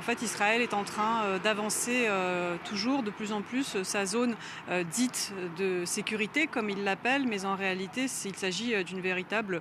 En fait, Israël est en train d'avancer toujours de plus en plus sa zone dite de sécurité, comme il l'appelle, mais en réalité, il s'agit d'une véritable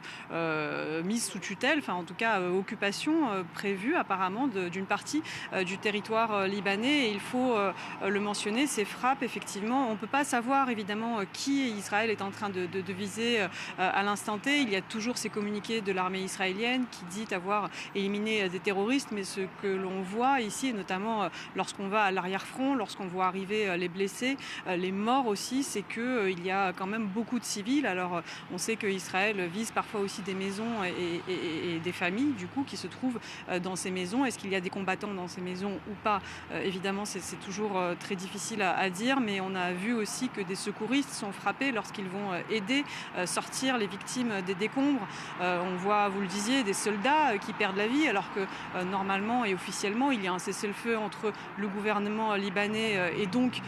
mise sous tutelle, enfin en tout cas occupation prévue apparemment d'une partie du territoire libanais. Et il faut le mentionner, ces frappes, effectivement, on ne peut pas savoir évidemment qui Israël est en train de viser à l'instant T. Il y a toujours ces communiqués de l'armée israélienne qui dit avoir éliminé des terroristes, mais ce que l'on voit ici, et notamment lorsqu'on va à l'arrière-front, lorsqu'on voit arriver les blessés, les morts aussi, c'est qu'il y a quand même beaucoup de civils. Alors on sait qu'Israël vise parfois aussi des maisons et des familles du coup qui se trouvent dans ces maisons. Est-ce qu'il y a des combattants dans ces maisons ou pas? Évidemment, c'est toujours très difficile à dire, mais on a vu aussi que des secouristes sont frappés lorsqu'ils vont aider sortir les victimes des décombres. On voit, vous le disiez, des soldats qui perdent la vie alors que normalement et officiellement il y a un cessez-le-feu entre le gouvernement libanais et donc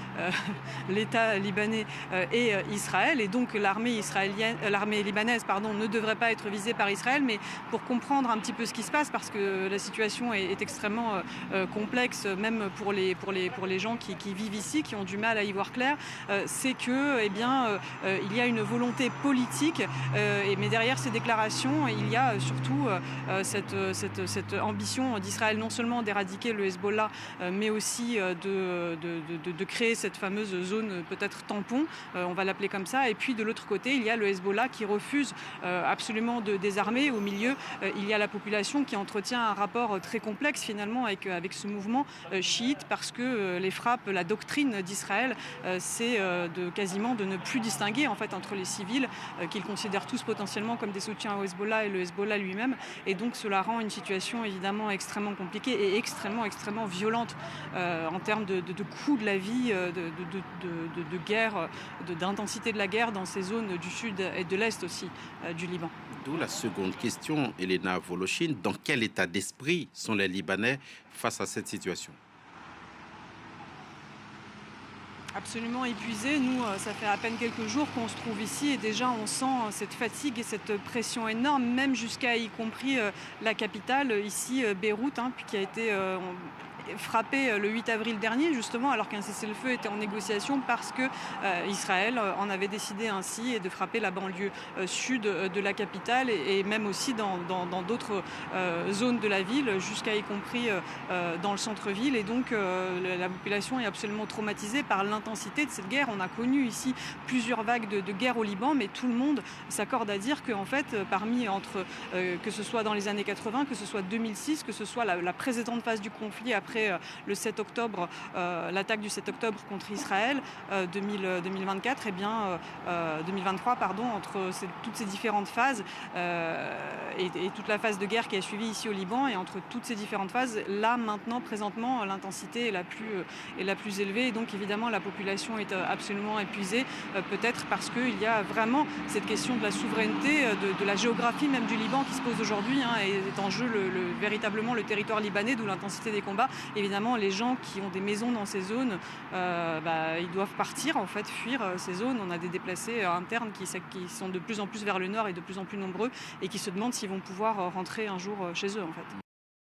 l'État libanais et Israël, et donc l'armée libanaise ne devrait pas être visée par Israël. Mais pour comprendre un petit peu ce qui se passe, parce que la situation est extrêmement complexe, même pour les gens qui vivent ici, qui ont du mal à y voir clair, c'est que il y a une volonté politique, mais derrière ces déclarations, il y a surtout cette ambition d'Israël non seulement d'éradiquer le Hezbollah, mais aussi de créer cette fameuse zone peut-être tampon, on va l'appeler comme ça. Et puis de l'autre côté, il y a le Hezbollah qui refuse absolument de désarmer. Au milieu, il y a la population qui entretient un rapport très complexe finalement avec ce mouvement chiite, parce que les frappes, la doctrine d'Israël, c'est quasiment de ne plus distinguer en fait entre les civils qu'ils considèrent tous potentiellement comme des soutiens au Hezbollah et le Hezbollah lui-même. Et donc cela rend une situation évidemment extrêmement compliquée et extrêmement violente en termes de coût de la vie, de guerre, d'intensité de la guerre dans ces zones du sud et de l'est aussi du Liban. D'où la seconde question, Elena Voloshin. Dans quel état d'esprit sont les Libanais face à cette situation? Absolument épuisés. Nous, ça fait à peine quelques jours qu'on se trouve ici et déjà on sent cette fatigue et cette pression énorme, même jusqu'à y compris la capitale, ici Beyrouth, puis qui a été frappée le 8 avril dernier, justement, alors qu'un cessez-le-feu était en négociation, parce que Israël en avait décidé ainsi, et de frapper la banlieue sud de la capitale et même aussi dans d'autres zones de la ville, jusqu'à y compris dans le centre-ville. Et donc la population est absolument traumatisée par l'intensité de cette guerre. On a connu ici plusieurs vagues de guerre au Liban, mais tout le monde s'accorde à dire qu'en fait, que ce soit dans les années 80, que ce soit 2006, que ce soit la précédente phase du conflit après le 7 octobre, l'attaque du 7 octobre contre Israël, 2024, 2023, pardon, entre toutes ces différentes phases et toute la phase de guerre qui a suivi ici au Liban, et entre toutes ces différentes phases, là maintenant, présentement, l'intensité est la plus élevée, et donc évidemment la population est absolument épuisée, peut-être parce qu'il y a vraiment cette question de la souveraineté, de la géographie même du Liban qui se pose aujourd'hui, et est en jeu véritablement le territoire libanais, d'où l'intensité des combats. Évidemment, les gens qui ont des maisons dans ces zones, ils doivent partir, en fait, fuir ces zones. On a des déplacés internes qui sont de plus en plus vers le nord et de plus en plus nombreux, et qui se demandent s'ils vont pouvoir rentrer un jour chez eux, en fait.